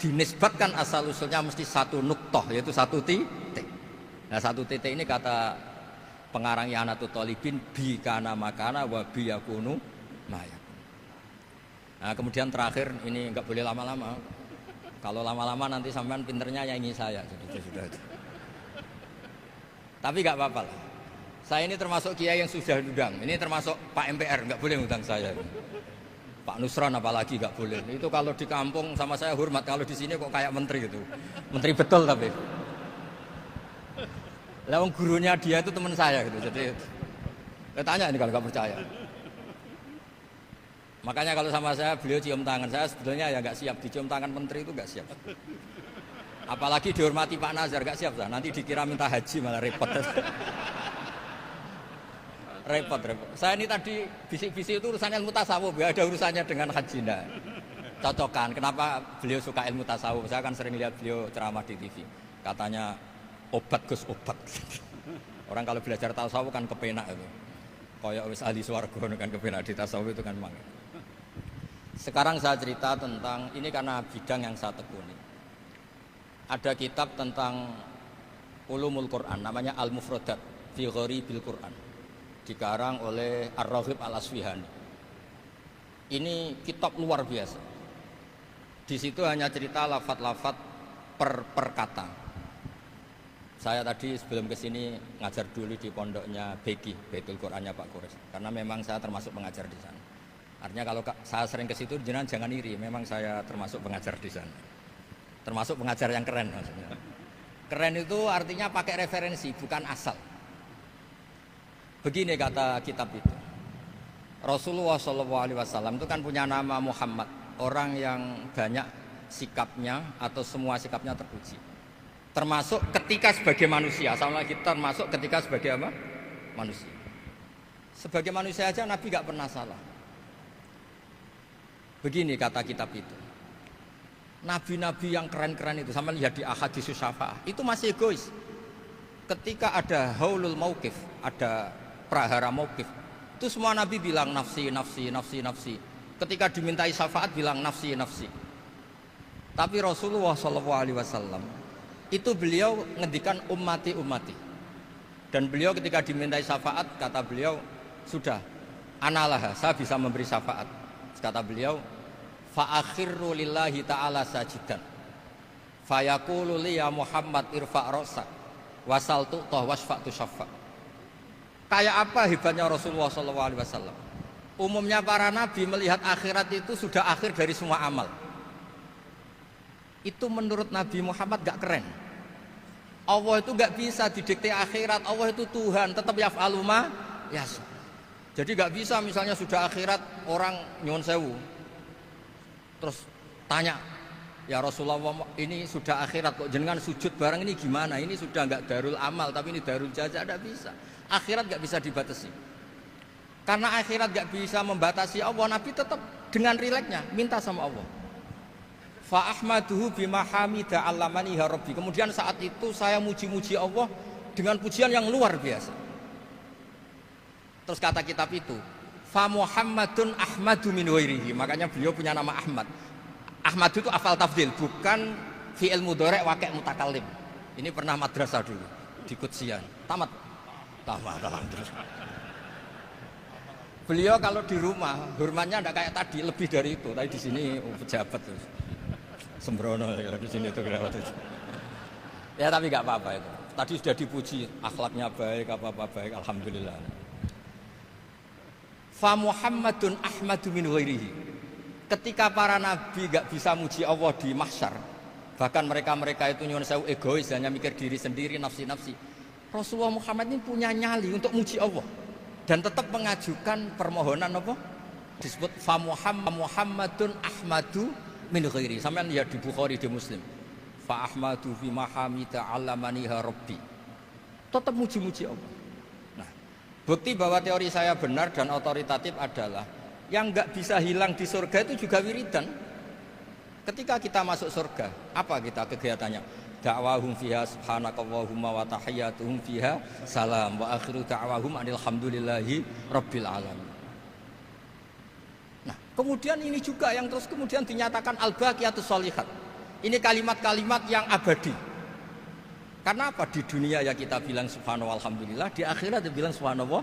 dinisbatkan asal usulnya mesti satu nuktoh, yaitu satu titik. Nah satu titik ini kata pengarang Ianatul Thalibin bi kana makana wa bi yakunu mayakun. Nah kemudian terakhir ini enggak boleh lama-lama. Kalau lama-lama nanti sampean pinternya nyanyi saya. Sudah. Tapi enggak apa-apa lah. Saya ini termasuk kiai yang sudah diundang. Ini termasuk Pak MPR enggak boleh ngundang saya. Pak Nusron apalagi enggak boleh. Itu kalau di kampung sama saya hormat, kalau di sini kok kayak menteri gitu. Menteri betul tapi. Lah gurunya dia itu teman saya gitu. Jadi tanya ini kalau nggak percaya. Makanya kalau sama saya beliau cium tangan, saya sebetulnya ya nggak siap dicium tangan menteri itu nggak siap. Apalagi dihormati Pak Nazar nggak siap, nanti dikira minta haji malah repot. repot. Saya ini tadi bisik-bisik itu urusan ilmu tasawuf, ya ada urusannya dengan haji ndak. Cocokan. Kenapa beliau suka ilmu tasawuf? Saya kan sering lihat beliau ceramah di TV. Katanya obat Gus obat. Orang kalau belajar tasawuf kan kepenak itu. Kayak wis ahli swarga kan kepenak di tasawuf itu kan mang. Sekarang saya cerita tentang ini karena bidang yang saya tekuni. Ada kitab tentang ulumul Quran namanya Al-Mufradat fi Gharibil Quran. Dikarang oleh Ar-Raghib Al-Asfihani. Ini kitab luar biasa. Di situ hanya cerita lafaz-lafaz per kata. Saya tadi sebelum kesini ngajar dulu di pondoknya Beki, Baitul Qurannya Pak Kures. Karena memang saya termasuk pengajar di sana. Artinya kalau saya sering ke situ jangan iri, memang saya termasuk pengajar di sana. Termasuk pengajar yang keren maksudnya. Keren itu artinya pakai referensi, bukan asal. Begini kata kitab itu. Rasulullah SAW itu kan punya nama Muhammad, orang yang banyak sikapnya atau semua sikapnya terpuji. Termasuk ketika sebagai manusia, sama kita termasuk ketika sebagai apa? Manusia. Sebagai manusia aja Nabi gak pernah salah. Begini kata kitab itu. Nabi-nabi yang keren-keren itu, sama lihat di Ahaditsus Syafa'ah, itu masih egois. Ketika ada haulul mauqif, ada prahara mauqif, itu semua Nabi bilang nafsi, nafsi, nafsi, nafsi. Ketika dimintai syafaat bilang nafsi, nafsi. Tapi Rasulullah SAW itu beliau ngendikan ummati ummati, dan beliau ketika dimintai syafaat kata beliau sudah analah saya bisa memberi syafaat. Kata beliau fa akhirru lillahi ta'ala sajidan fayaqulu li ya Muhammad irfa' ra'sak wasaltu ta wasfa'tu syafa'. Kayak apa hebatnya Rasulullah SAW? Umumnya para nabi melihat akhirat itu sudah akhir dari semua amal. Itu menurut Nabi Muhammad gak keren. Allah itu gak bisa didikte akhirat. Allah itu Tuhan, tetap yaf'alu ma yasha. Jadi gak bisa misalnya sudah akhirat orang nyuwun sewu terus tanya, ya Rasulullah ini sudah akhirat kok jenengan sujud bareng ini gimana? Ini sudah gak darul amal tapi ini darul jaza. Gak bisa. Akhirat gak bisa dibatasi. Karena akhirat gak bisa membatasi Allah, Nabi tetap dengan rileksnya minta sama Allah. Fa ahmaduhu bima hamida 'allamani ya rabbi. Kemudian saat itu saya muji-muji Allah dengan pujian yang luar biasa. Terus kata kitab itu, fa Muhammadun ahmadu min ghairihi. Makanya beliau punya nama Ahmad. Ahmad itu afal tafdil, bukan fi'il mudhari' waqi' mutakallim. Ini pernah madrasah dulu di Qudsiyah. Tamat terus. Beliau kalau di rumah hormatnya enggak kayak tadi, lebih dari itu. Tadi di sini pejabat terus. Sembrono ya di sini itu kelewat itu. Ya tapi enggak apa-apa itu. Tadi sudah dipuji, akhlaknya baik, apa-apa baik, alhamdulillah. Fa Muhammadun ahmadu min ghairihi. Ketika para nabi enggak bisa muji Allah di mahsyar, bahkan mereka itu nyuwun sewu egois, hanya mikir diri sendiri, nafsi-nafsi. Rasulullah Muhammad ini punya nyali untuk muji Allah dan tetap mengajukan permohonan apa? Disebut fa Muhammadun ahmadu min ghairi. Sampeyan lihat di Bukhari, di Muslim. Fa ahmadu fi mahamida 'allamaniha rabbi. Tetap muji-muji Allah. Nah, bukti bahwa teori saya benar dan otoritatif adalah yang enggak bisa hilang di surga itu juga wiridan. Ketika kita masuk surga, apa kita kegiatannya? Da'wahum fiha subhanakallahumma wa tahiyyatuhum fiha salam wa akhiru da'wahum alhamdulillahi rabbil alamin. Nah, kemudian ini juga yang terus kemudian dinyatakan al-baqiyatus sholihat. Ini kalimat-kalimat yang abadi. Karena apa? Di dunia ya kita bilang subhanallah alhamdulillah, di akhirat dia bilang subhanallah.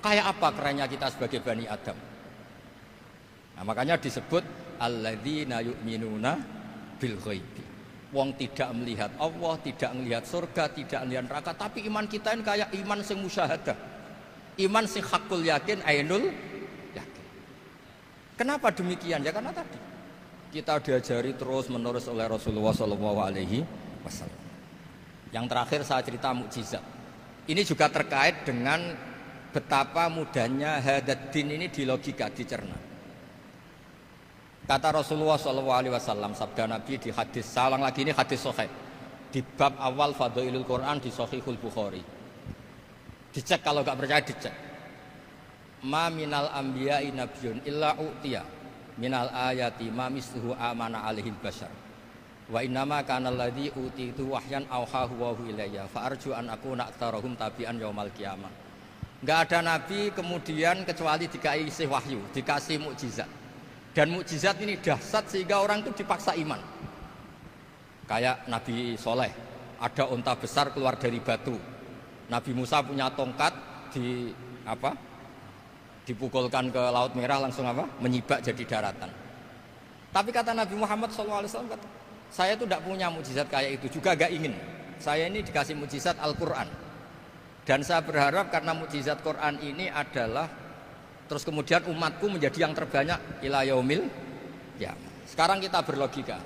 Kayak apa kerennya kita sebagai Bani Adam. Nah, makanya disebut alladzina yu'minuna bil ghaibi. Wong tidak melihat Allah, tidak melihat surga, tidak melihat neraka, tapi iman kita ini kayak iman sing musyahadah. Iman sing hakul yakin, ainul yakin. Kenapa demikian? Ya karena tadi kita diajari terus menerus oleh Rasulullah SAW. Yang terakhir saya cerita mukjizat. Ini juga terkait dengan betapa mudahnya hadad din ini di logika, dicerna. Kata Rasulullah SAW, sabda Nabi di hadis, saya ulang lagi ini hadis sahih, di bab awal Fadailul Quran di Sahihul Bukhari. Dicek kalau nggak percaya dicek. Ma minal anbiya'i nabiyyun illa u'tiya minal ayati ma misluhu amana alaihil bashar. Wa innama kana alladhi utitu wahyan auhahu wa hu ilayya fa arju an akuna aktsarahum tabi'an yaumal qiyamah. Enggak ada nabi kemudian kecuali dikasih wahyu, dikasih mukjizat. Dan mukjizat ini dahsyat sehingga orang itu dipaksa iman. Kayak Nabi Soleh, ada unta besar keluar dari batu. Nabi Musa punya tongkat dipukulkan ke Laut Merah langsung menyibak jadi daratan. Tapi kata Nabi Muhammad SAW, saya itu tidak punya mukjizat kayak itu, juga gak ingin. Saya ini dikasih mukjizat Al-Quran. Dan saya berharap karena mukjizat Quran ini adalah terus kemudian umatku menjadi yang terbanyak ila yaumil qiyamah. Sekarang kita berlogika.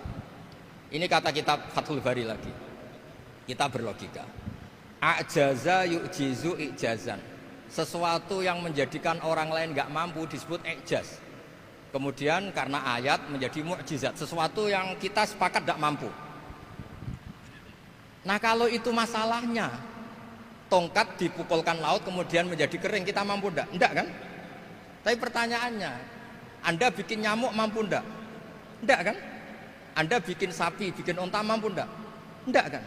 Ini kata kitab Fathul Bari lagi. Kita berlogika. A'jaza yu'jizu i'jazan. Sesuatu yang menjadikan orang lain enggak mampu disebut i'jaz. Kemudian karena ayat menjadi mukjizat, sesuatu yang kita sepakat enggak mampu. Nah, kalau itu masalahnya, tongkat dipukulkan laut kemudian menjadi kering, kita mampu enggak? Enggak kan? Tapi pertanyaannya, Anda bikin nyamuk mampu enggak? Enggak kan? Anda bikin sapi, bikin unta mampu enggak? Enggak kan?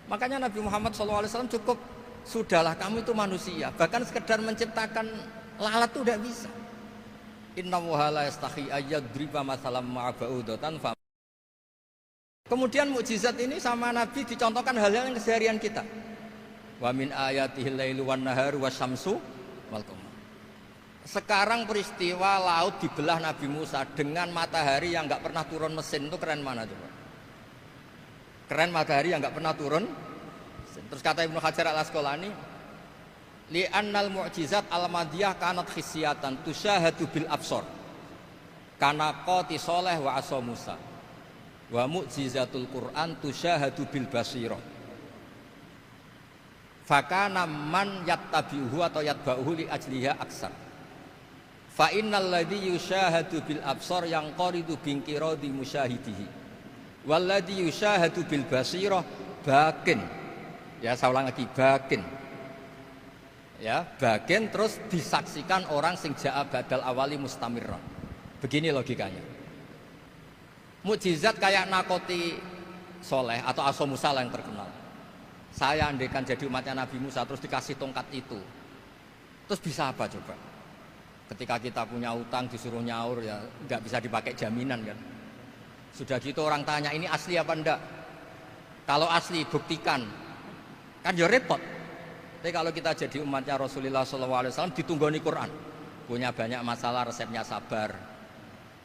Makanya Nabi Muhammad SAW cukup, sudahlah kamu itu manusia. Bahkan sekedar menciptakan lalat itu enggak bisa. Innallaha la yastahi ayyadriba masalam ma'ba'udatan. Kemudian mukjizat ini sama Nabi dicontohkan hal-hal yang keseharian kita. Wa min ayatihil lailu wan naharu wasyamsu wal qamar. Sekarang peristiwa laut dibelah Nabi Musa dengan matahari yang nggak pernah turun mesin, itu keren mana coba? Keren matahari yang nggak pernah turun mesin. Terus kata Ibnu Hajar al-Asqalani, li'annal mu'jizat al-madiyah kanat khisyatan tusyahadu bil absor kana qati soleh wa asa Musa wa mu'jizatul Quran tusyahadu bil basirah fakana man yattabi'uhu atau yatba'uhu li ajliha aksar. Fa innal ladzi yusyahadu bil absar yang qaridu bingkiradi musyahidihi wal ladzi yusyahadu bil basirah bakin. Ya, saya ulang lagi, bakin. Ya, bakin terus disaksikan orang sing ja'a badal awali mustamirran. Begini logikanya. Mukjizat kayak nakoti Soleh atau Asa Musa yang terkenal. Saya andaikan jadi umatnya Nabi Musa terus dikasih tongkat itu, terus bisa apa coba? Ketika kita punya utang disuruh nyaur, ya nggak bisa dipakai jaminan kan. Sudah gitu orang tanya ini asli apa enggak? Kalau asli buktikan, kan ya repot. Tapi kalau kita jadi umatnya Rasulullah SAW ditunggoni Quran, punya banyak masalah resepnya sabar.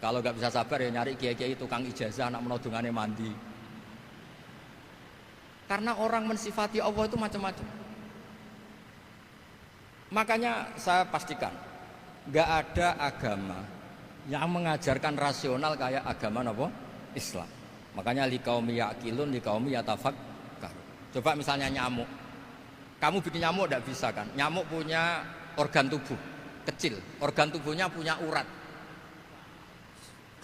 Kalau nggak bisa sabar ya nyari kiai-kiai tukang ijazah anak menodungannya mandi. Karena orang mensifati Allah itu macam-macam. Makanya saya pastikan nggak ada agama yang mengajarkan rasional kayak agama apa? Islam. Makanya liqaumi yaqilun liqaumi yatafakkarun. Coba misalnya nyamuk. Kamu bikin nyamuk tidak bisa kan? Nyamuk punya organ tubuh kecil, organ tubuhnya punya urat.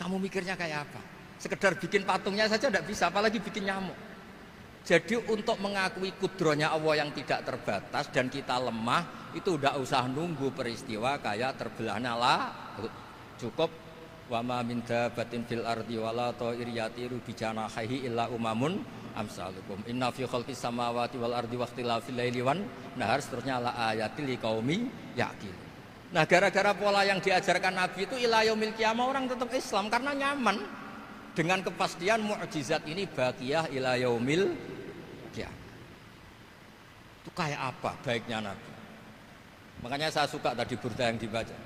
Kamu mikirnya kayak apa? Sekedar bikin patungnya saja tidak bisa, apalagi bikin nyamuk. Jadi untuk mengakui kudrohnya Allah yang tidak terbatas dan kita lemah, itu tidak usah nunggu peristiwa kayak terbelahnya laut. Cukup wa ma min dabatin fil ardi wala ta'ir yatiru bi janahihi illa umamun amsalukum inna fi khalqis samawati wal ardi wakhtilafil laili wan nahar, seterusnya la ayatil liqaumi yaqilun. Nah, gara-gara pola yang diajarkan Nabi itu ila yaumil qiyamah orang tetap Islam karena nyaman. dengan kepastian mukjizat ini baqiyah ila yaumil qiyamah. Itu kayak apa baiknya Nabi? Makanya saya suka tadi burda yang dibaca.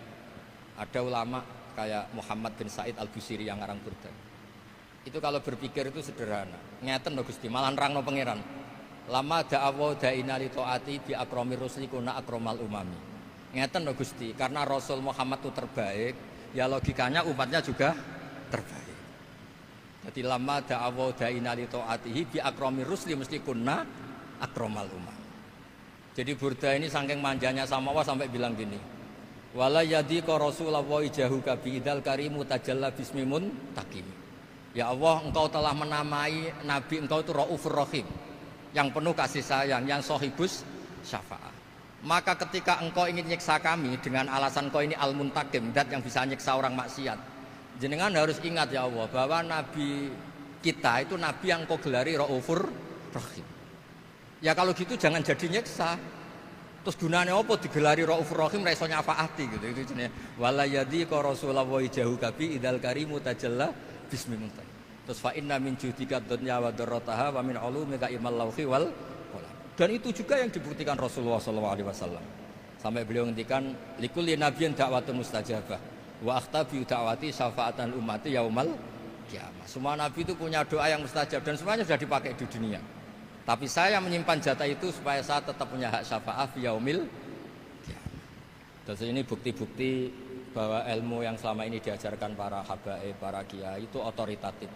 Ada ulama kayak Muhammad bin Said Al-Busiri yang ngarang burda. Itu kalau berpikir itu sederhana. Ngeten lho Gusti, malah nerangno pangeran. Lama da'awa da'ina li ta'ati bi akramir rusli kuna akramal umami. Ngeten lho Gusti, karena Rasul Muhammad itu terbaik, ya logikanya umatnya juga terbaik. Jadi lama da'awa da'ina li ta'atihi bi akramir rusli mesti kuna akramal umami. Jadi burda ini saking manjanya sama Allah sampai bilang gini. Wala yadi ka Rasulullah jahuka bi idal karimu tajalla bismimun takim. Ya Allah, engkau telah menamai Nabi engkau itu Raufur Rahim, yang penuh kasih sayang, yang sohibus syafa'ah. Maka ketika engkau ingin nyiksa kami dengan alasan engkau ini al-muntakim, dat yang bisa nyiksa orang maksiat, jenengan harus ingat ya Allah bahwa Nabi kita itu Nabi yang engkau gelari Raufur Rahim. Ya kalau gitu jangan jadi nyiksa. Terus gunanya apa digelari Raufur Rahim ra iso nyafaati gitu. Itu jenenge wala yadi ka Rasulullah jahuka bi idal karimu tajalla bismillah. Terus fa inna min judika dunya wa darrataha wa min ulumika ilmal lauhi wal qalam. Dan itu juga yang dibuktikan Rasulullah SAW. Sampai beliau ngendikan likulli nabiyyin da'watun mustajabah wa akhtabi da'wati syafa'atan ummati yaumal qiyamah. Semua nabi itu punya doa yang mustajab dan semuanya sudah dipakai di dunia. Tapi saya menyimpan jatah itu supaya saya tetap punya hak syafaat fi yaumil qiyamah. Terus ini bukti-bukti bahwa ilmu yang selama ini diajarkan para habaib, para kiai itu otoritatif.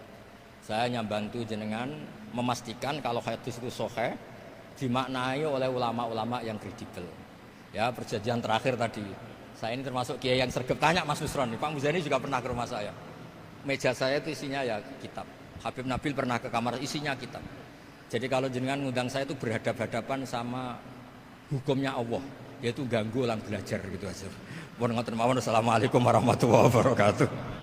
Saya hanya bantu jenengan memastikan kalau hadis itu sahih dimaknai oleh ulama-ulama yang kredibel. Ya, perjanjian terakhir tadi. Saya ini termasuk kiai yang sergap tanya Mas Nusron. Pak Muzani juga pernah ke rumah saya. Meja saya itu isinya ya kitab. Habib Nabil pernah ke kamar isinya kitab. Jadi kalau jenengan ngundang saya itu berhadap-hadapan sama hukumnya Allah, yaitu ganggu orang belajar gitu aja. Mohon ngoten mawon. Assalamualaikum warahmatullahi wabarakatuh.